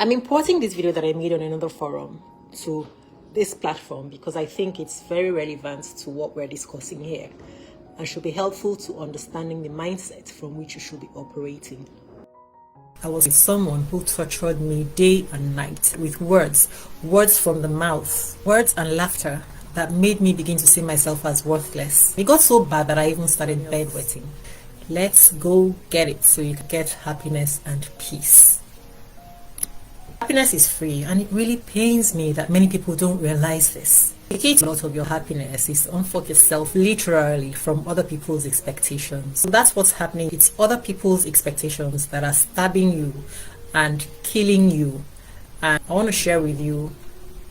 I'm importing this video that I made on another forum to this platform because I think it's very relevant to what we're discussing here and should be helpful to understanding the mindset from which you should be operating. I was with someone who tortured me day and night with words from the mouth, words and laughter that made me begin to see myself as worthless. It got so bad that I even started bedwetting. Let's go get it so you can get happiness and peace. Happiness is free, and it really pains me that many people don't realize this. The key to a lot of your happiness is to unfuck yourself literally from other people's expectations. So that's what's happening. It's other people's expectations that are stabbing you and killing you. And I want to share with you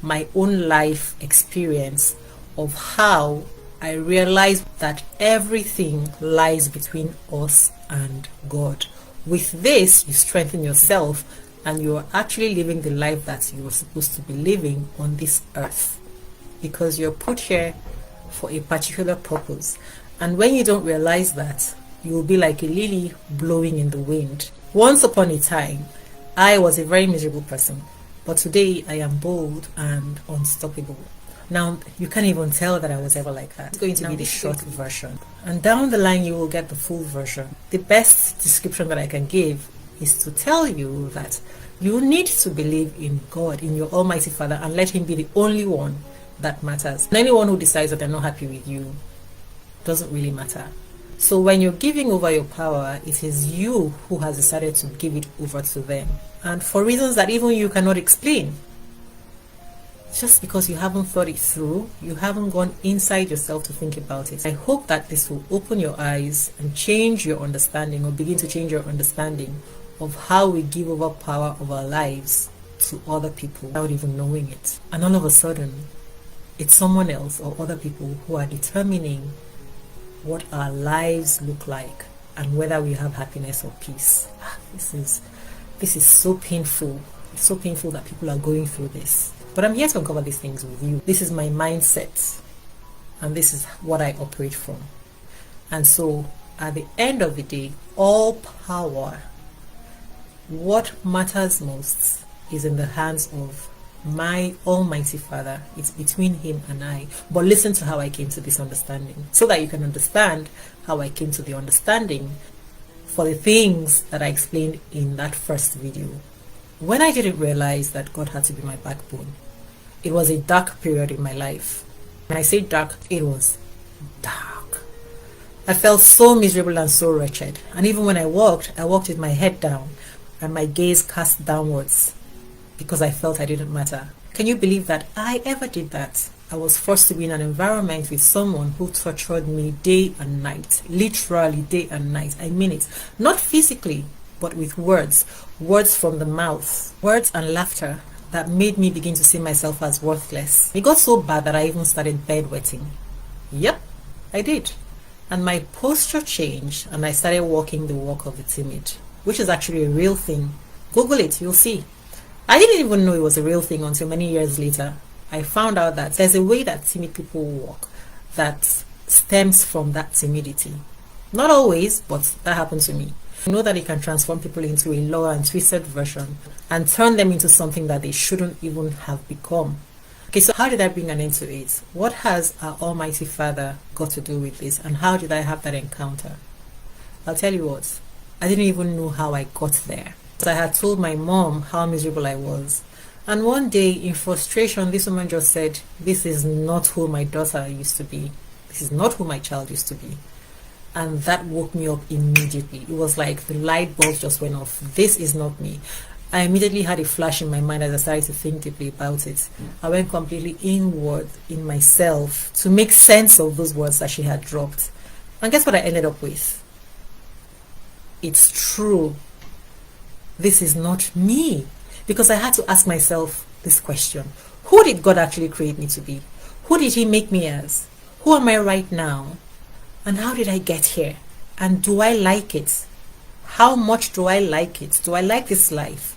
my own life experience of how I realized that everything lies between us and God. With this, you strengthen yourself and you're actually living the life that you were supposed to be living on this earth, because you're put here for a particular purpose. And when you don't realize that, you'll be like a lily blowing in the wind. Once upon a time, I was a very miserable person, but today I am bold and unstoppable. Now, you can't even tell that I was ever like that. It's going to be the short version. And down the line, you will get the full version. The best description that I can give is to tell you that you need to believe in God, in your Almighty Father, and let Him be the only one that matters. And anyone who decides that they're not happy with you doesn't really matter. So when you're giving over your power, it is you who has decided to give it over to them. And for reasons that even you cannot explain. Just because you haven't thought it through, you haven't gone inside yourself to think about it. I hope that this will open your eyes and change your understanding, or begin to change your understanding of how we give over power of our lives to other people without even knowing it. And all of a sudden, it's someone else or other people who are determining what our lives look like and whether we have happiness or peace. This is so painful. It's so painful that people are going through this. But I'm here to uncover these things with you. This is my mindset, and this is what I operate from. And so at the end of the day, all power, what matters most, is in the hands of my Almighty Father. It's between Him and I. But listen to how I came to this understanding, so that you can understand how I came to the understanding for the things that I explained in that first video. When I didn't realize that God had to be my backbone, it was a dark period in my life. When I say dark, it was dark. I felt so miserable and so wretched. And even when I walked with my head down and my gaze cast downwards, because I felt I didn't matter. Can you believe that I ever did that? I was forced to be in an environment with someone who tortured me day and night. Literally day and night. I mean it. Not physically, but with words from the mouth, words and laughter that made me begin to see myself as worthless. It got so bad that I even started bedwetting. Yep, I did. And my posture changed, and I started walking the walk of the timid, which is actually a real thing. Google it, you'll see. I didn't even know it was a real thing until many years later. I found out that there's a way that timid people walk that stems from that timidity. Not always, but that happened to me. You know that it can transform people into a lower and twisted version and turn them into something that they shouldn't even have become. Okay, so how did I bring an end to it? What has our Almighty Father got to do with this? And how did I have that encounter? I'll tell you what, I didn't even know how I got there. I had told my mom how miserable I was. And one day, in frustration, this woman just said, "This is not who my daughter used to be. This is not who my child used to be." And that woke me up immediately. It was like the light bulb just went off. This is not me. I immediately had a flash in my mind as I started to think deeply about it. I went completely inward in myself to make sense of those words that she had dropped. And guess what I ended up with? It's true. This is not me. Because I had to ask myself this question. Who did God actually create me to be? Who did He make me as? Who am I right now? And how did I get here? And do I like it? How much do I like it? Do I like this life?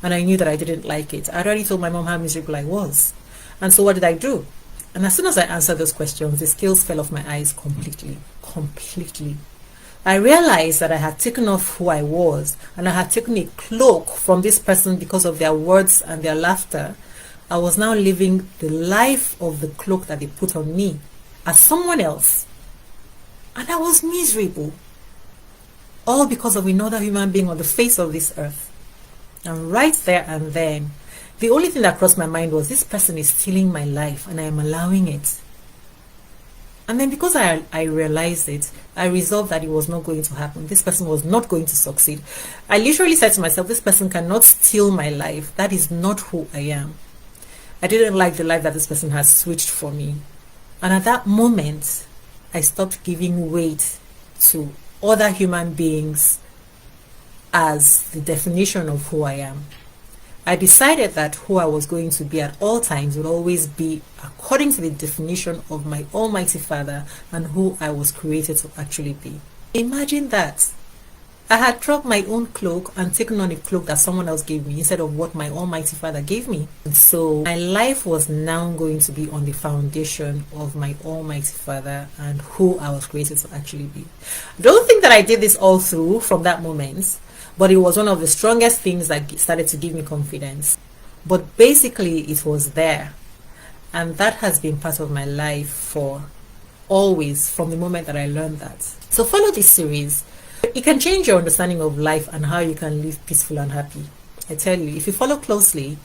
And I knew that I didn't like it. I already told my mom how miserable I was. And so what did I do? And as soon as I answered those questions, the scales fell off my eyes completely. I realized that I had taken off who I was, and I had taken a cloak from this person because of their words and their laughter. I was now living the life of the cloak that they put on me as someone else. And I was miserable. All because of another human being on the face of this earth. And right there and then, the only thing that crossed my mind was, this person is stealing my life and I am allowing it. And then because I realized it, I resolved that it was not going to happen. This person was not going to succeed. I literally said to myself, this person cannot steal my life. That is not who I am. I didn't like the life that this person has switched for me. And at that moment, I stopped giving weight to other human beings as the definition of who I am. I decided that who I was going to be at all times would always be according to the definition of my Almighty Father and who I was created to actually be. Imagine that. I had dropped my own cloak and taken on a cloak that someone else gave me instead of what my Almighty Father gave me. And so my life was now going to be on the foundation of my Almighty Father and who I was created to actually be. I don't think that I did this all through from that moment, but it was one of the strongest things that started to give me confidence. But basically it was there. And that has been part of my life for always, from the moment that I learned that. So follow this series. It can change your understanding of life and how you can live peaceful and happy. I tell you, if you follow closely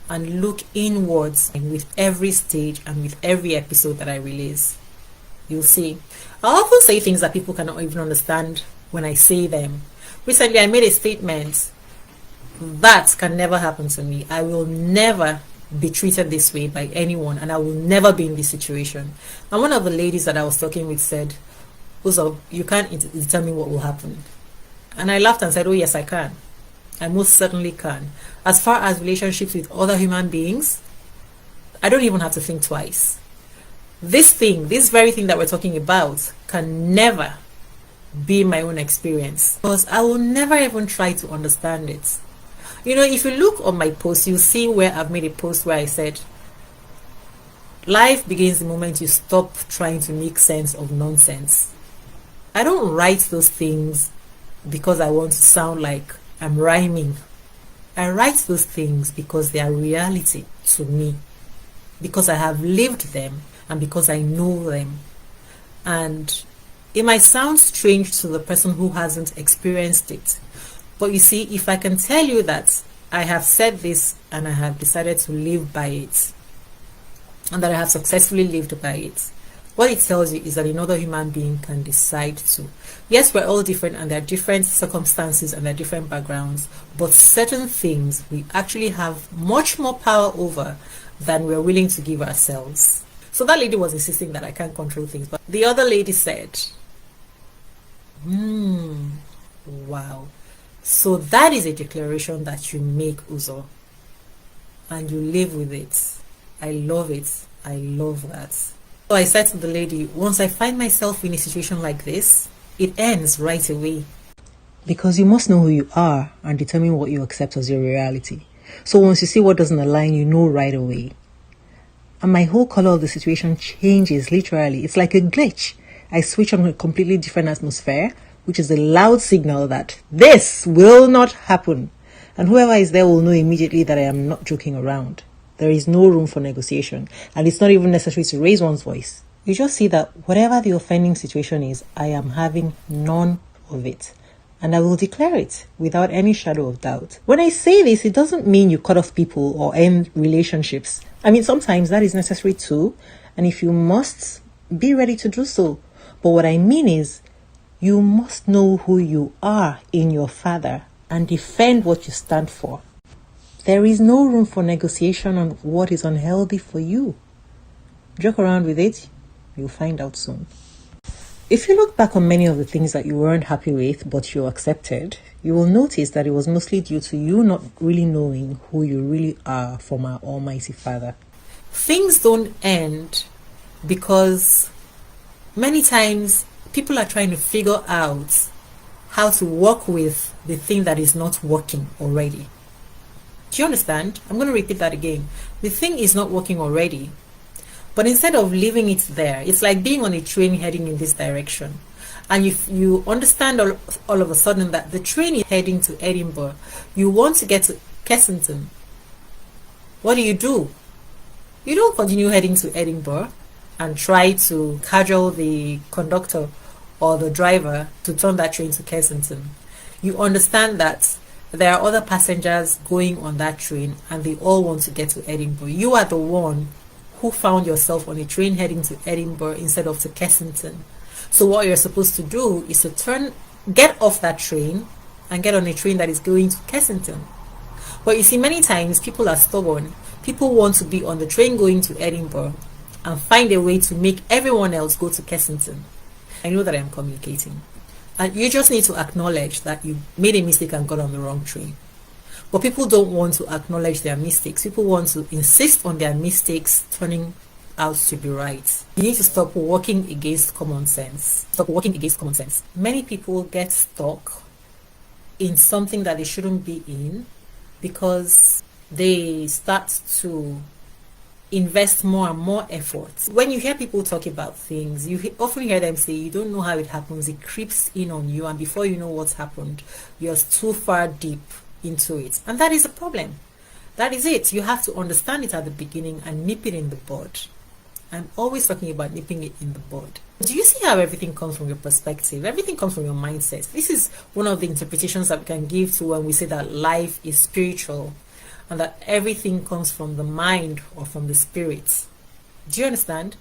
and look inwards with every stage and with every episode that I release, you'll see. I often say things that people cannot even understand when I say them. Recently, I made a statement that can never happen to me. I will never be treated this way by anyone, and I will never be in this situation. And one of the ladies that I was talking with said, Uzo, you can't determine what will happen. And I laughed and said, oh yes, I can. I most certainly can. As far as relationships with other human beings, I don't even have to think twice. This very thing that we're talking about can never be my own experience, because I will never even try to understand it. You know, if you look on my post, you'll see where I've made a post where I said, life begins the moment you stop trying to make sense of nonsense. I don't write those things because I want to sound like I'm rhyming. I write those things because they are reality to me, because I have lived them and because I know them. And it might sound strange to the person who hasn't experienced it, but you see, if I can tell you that I have said this and I have decided to live by it, and that I have successfully lived by it, what it tells you is that another human being can decide to. Yes, we're all different and there are different circumstances and there are different backgrounds, but certain things we actually have much more power over than we're willing to give ourselves. So that lady was insisting that I can't control things, but the other lady said, wow. So that is a declaration that you make, Uzo, and you live with it. I love it. I love that. So I said to the lady, once I find myself in a situation like this, it ends right away. Because you must know who you are and determine what you accept as your reality. So once you see what doesn't align, you know right away. And my whole color of the situation changes literally. It's like a glitch. I switch on a completely different atmosphere, which is a loud signal that this will not happen. And whoever is there will know immediately that I am not joking around. There is no room for negotiation, and it's not even necessary to raise one's voice. You just see that whatever the offending situation is, I am having none of it. And I will declare it without any shadow of doubt. When I say this, it doesn't mean you cut off people or end relationships. I mean, sometimes that is necessary too, and if you must, be ready to do so. But what I mean is, you must know who you are in your Father and defend what you stand for. There is no room for negotiation on what is unhealthy for you. Joke around with it, you'll find out soon. If you look back on many of the things that you weren't happy with but you accepted, you will notice that it was mostly due to you not really knowing who you really are from our Almighty Father. Things don't end because many times people are trying to figure out how to work with the thing that is not working already. Do you understand? I'm going to repeat that again. The thing is not working already. But instead of leaving it there, it's like being on a train heading in this direction. and if you understand all of a sudden that the train is heading to Edinburgh, you want to get to Kensington, what do? You don't continue heading to Edinburgh and try to cajole the conductor or the driver to turn that train to Kensington. You understand that there are other passengers going on that train and they all want to get to Edinburgh. You are the one who found yourself on a train heading to Edinburgh instead of to Kensington. So what you're supposed to do is to get off that train and get on a train that is going to Kensington. But you see, many times people are stubborn. People want to be on the train going to Edinburgh and find a way to make everyone else go to Kensington. I know that I'm communicating. And you just need to acknowledge that you made a mistake and got on the wrong train. But people don't want to acknowledge their mistakes. People want to insist on their mistakes turning out to be right. You need to stop working against common sense. Stop working against common sense. Many people get stuck in something that they shouldn't be in because they start to invest more and more effort. When you hear people talk about things, you often hear them say, you don't know how it happens, it creeps in on you, and before you know what's happened, you're too far deep into it. And that is a problem. That is it. You have to understand it at the beginning and nip it in the bud. I'm always talking about nipping it in the bud. Do you see how everything comes from your perspective? Everything comes from your mindset. This is one of the interpretations that we can give to when we say that life is spiritual and that everything comes from the mind or from the spirit. Do you understand?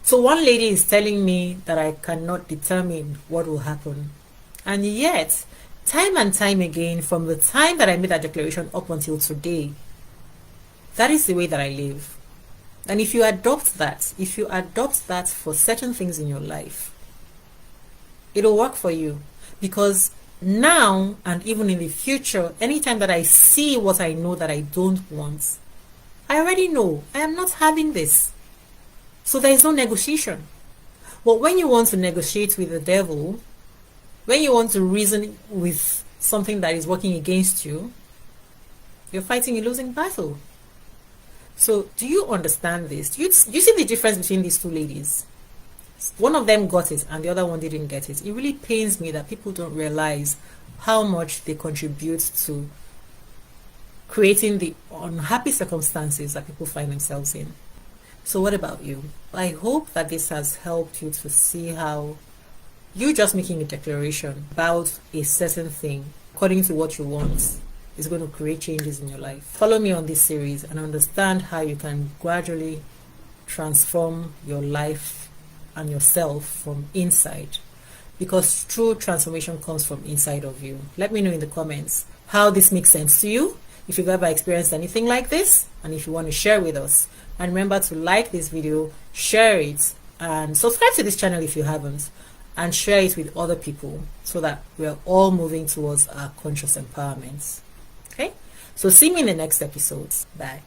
So one lady is telling me that I cannot determine what will happen. And yet, time and time again, from the time that I made that declaration up until today, that is the way that I live. And if you adopt that for certain things in your life, it'll work for you. Because now and even in the future, anytime that I see what I know that I don't want, I already know I am not having this. So there is no negotiation. But when you want to negotiate with the devil, when you want to reason with something that is working against you, you're fighting a losing battle. So do you understand this? Do you see the difference between these two ladies? One of them got it and the other one didn't get it. It really pains me that people don't realize how much they contribute to creating the unhappy circumstances that people find themselves in. So what about you? I hope that this has helped you to see how you just making a declaration about a certain thing according to what you want is going to create changes in your life. Follow me on this series and understand how you can gradually transform your life and yourself from inside, because true transformation comes from inside of you. Let me know in the comments how this makes sense to you, if you've ever experienced anything like this, and if you want to share with us. And remember to like this video, share it, and subscribe to this channel if you haven't, and share it with other people so that we're all moving towards our conscious empowerment. Okay, so see me in the next episodes. Bye.